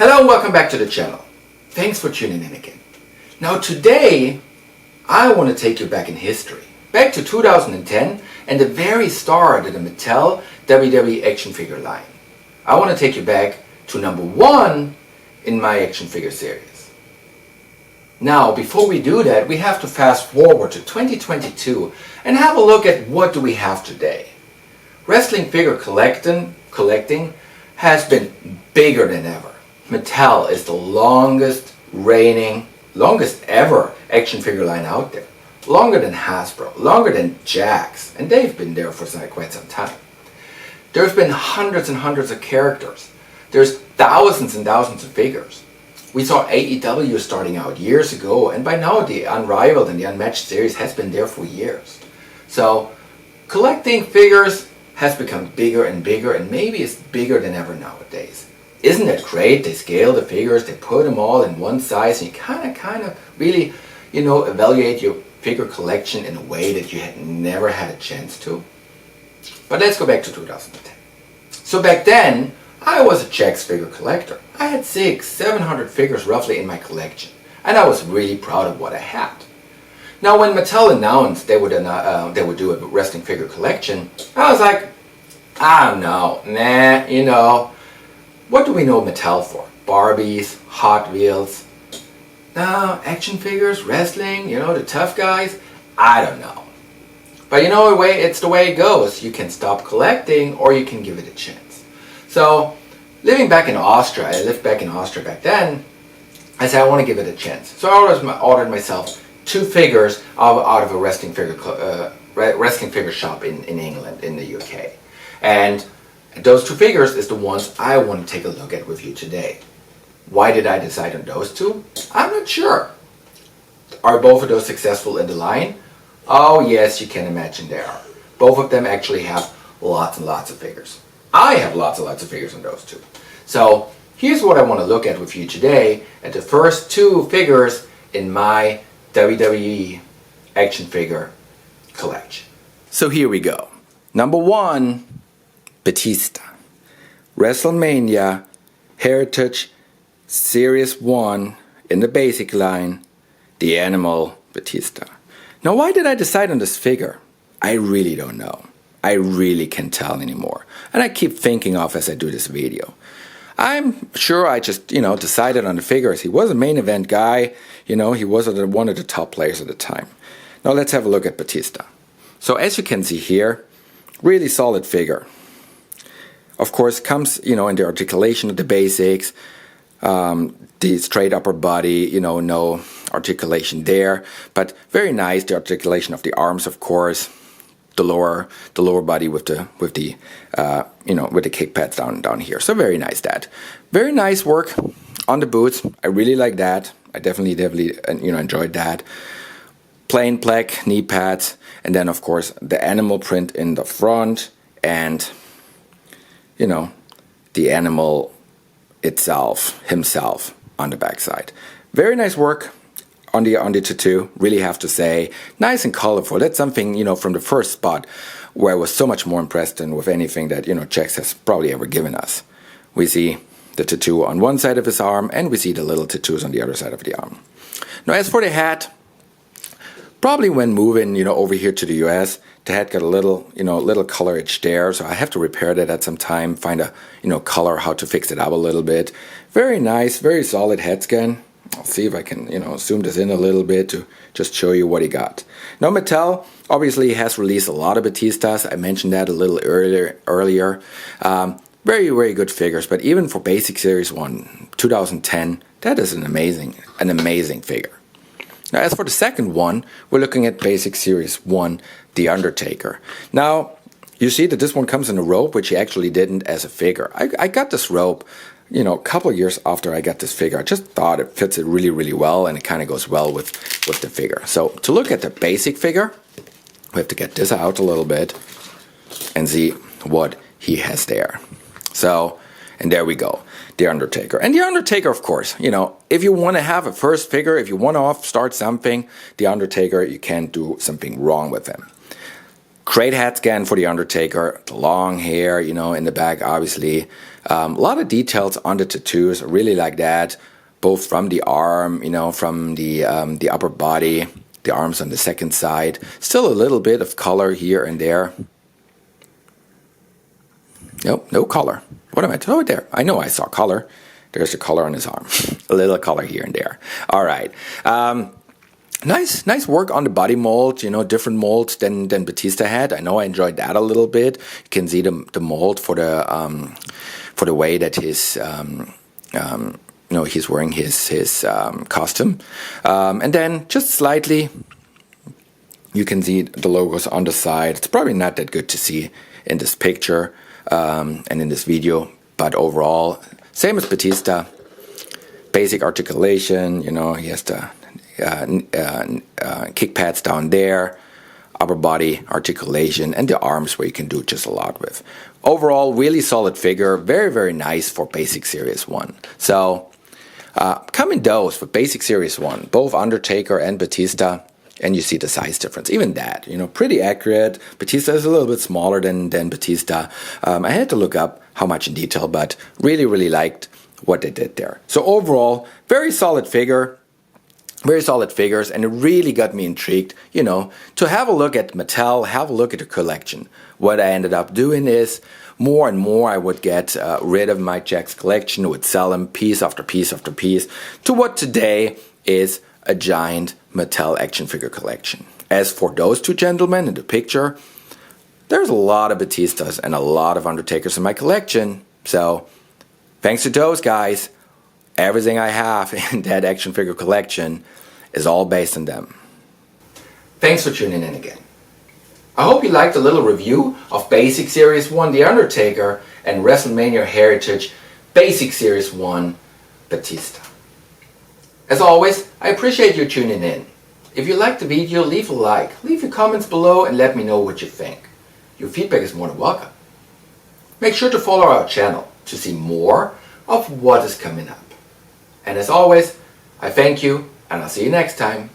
Hello and welcome back to the channel. Thanks for tuning in again. Now today, I want to take you back in history. Back to 2010 and the very start of the Mattel WWE Action figure line. I want to take you back to number 1 in my action figure series. Now, before we do that, we have to fast forward to 2022 and have a look at what do we have today. Wrestling figure collecting has been bigger than ever. Mattel is the longest ever action figure line out there. Longer than Hasbro, longer than Jakks, and they've been there for quite some time. There's been hundreds and hundreds of characters. There's thousands and thousands of figures. We saw AEW starting out years ago, and by now the Unrivaled and the Unmatched series has been there for years. So collecting figures has become bigger and bigger, and maybe it's bigger than ever nowadays. Isn't it great? They scale the figures, they put them all in one size, and you kind of really, evaluate your figure collection in a way that you had never had a chance to. But let's go back to 2010. So back then, I was a Jakks figure collector. I had 600-700 figures roughly in my collection, and I was really proud of what I had. Now when Mattel announced they would do a wrestling figure collection, I was like, I don't know, what do we know Mattel for? Barbies, Hot Wheels, action figures, wrestling, the tough guys? I don't know. But it's the way it goes. You can stop collecting or you can give it a chance. So, living back in Austria, I lived back in Austria back then, I said I want to give it a chance. So I ordered myself 2 figures out of a wrestling figure shop in England, in the UK. And those 2 figures is the ones I want to take a look at with you today. Why did I decide on those 2? I'm not sure. Are both of those successful in the line? Oh yes, you can imagine they are. Both of them actually have lots and lots of figures. I have lots and lots of figures on those 2. So here's what I want to look at with you today at the first 2 figures in my WWE action figure collection. So here we go. Number 1, Batista. Wrestlemania Heritage Series 1 in the basic line, the Animal Batista. Now why did I decide on this figure? I really don't know. I really can't tell anymore. And I keep thinking of as I do this video. I'm sure I just, decided on the figures. He was a main event guy. He was one of the top players at the time. Now let's have a look at Batista. So as you can see here, really solid figure. Of course, comes, in the articulation of the basics, the straight upper body, no articulation there, but very nice, the articulation of the arms, of course, the lower body with the kick pads down here. So very nice that. Very nice work on the boots. I really like that. I definitely enjoyed that. Plain black knee pads, and then of course the animal print in the front, and the animal himself on the backside. Very nice work on the tattoo, really have to say. Nice and colorful. That's something, from the first spot where I was so much more impressed than with anything that, Jakks has probably ever given us. We see the tattoo on one side of his arm, and we see the little tattoos on the other side of the arm. Now as for the hat, probably when moving, over here to the US, the hat got a little color itch there, so I have to repair that at some time, find a, color, how to fix it up a little bit. Very nice, very solid head scan. I'll see if I can, zoom this in a little bit to just show you what he got. Now Mattel obviously has released a lot of Batistas. I mentioned that a little earlier. Very, very good figures, but even for Basic Series 1, 2010, that is an amazing figure. Now as for the second one, we're looking at Basic Series 1, The Undertaker. Now, you see that this one comes in a rope, which he actually didn't as a figure. I got this rope, a couple of years after I got this figure. I just thought it fits it really, really well, and it kind of goes well with the figure. So to look at the basic figure, we have to get this out a little bit and see what he has there. So, and there we go, The Undertaker. And The Undertaker, of course, if you want to have a first figure, if you want to start something, The Undertaker, you can't do something wrong with him. Great head scan for The Undertaker. The long hair, you know, in the back, obviously. A lot of details on the tattoos. I really like that. Both from the arm, you know, from the upper body. The arms on the second side. Still a little bit of color here and there. Nope, no color. What am I doing there? I know I saw color. There's a color on his arm. A little color here and there. All right. Nice work on the body mold. You know, different molds than Batista had. I know I enjoyed that a little bit. You can see the mold for the way that his you know, he's wearing his costume. And then just slightly, you can see the logos on the side. It's probably not that good to see in this picture and in this video, but overall, same as Batista. Basic articulation, you know, he has the kick pads down there, upper body articulation, and the arms where you can do just a lot with. Overall, really solid figure, very nice for Basic Series 1. So, come in dose for Basic Series 1, both Undertaker and Batista, and you see the size difference. Even that, you know, pretty accurate. Batista is a little bit smaller than Batista. I had to look up how much in detail, but really liked what they did there. So overall, very solid figure. Very solid figures, and it really got me intrigued, you know, to have a look at Mattel, have a look at the collection. What I ended up doing is, more and more I would get rid of my Jakks collection, would sell them piece after piece after piece, to what today is a giant Mattel action figure collection. As for those two gentlemen in the picture, there's a lot of Batistas and a lot of Undertakers in my collection, so thanks to those guys, everything I have in that action figure collection is all based on them. Thanks for tuning in again. I hope you liked a little review of Basic Series 1 The Undertaker and Wrestlemania Heritage Basic Series 1 Batista. As always, I appreciate you tuning in. If you liked the video, leave a like, leave your comments below and let me know what you think. Your feedback is more than welcome. Make sure to follow our channel to see more of what is coming up. And as always, I thank you, and I'll see you next time.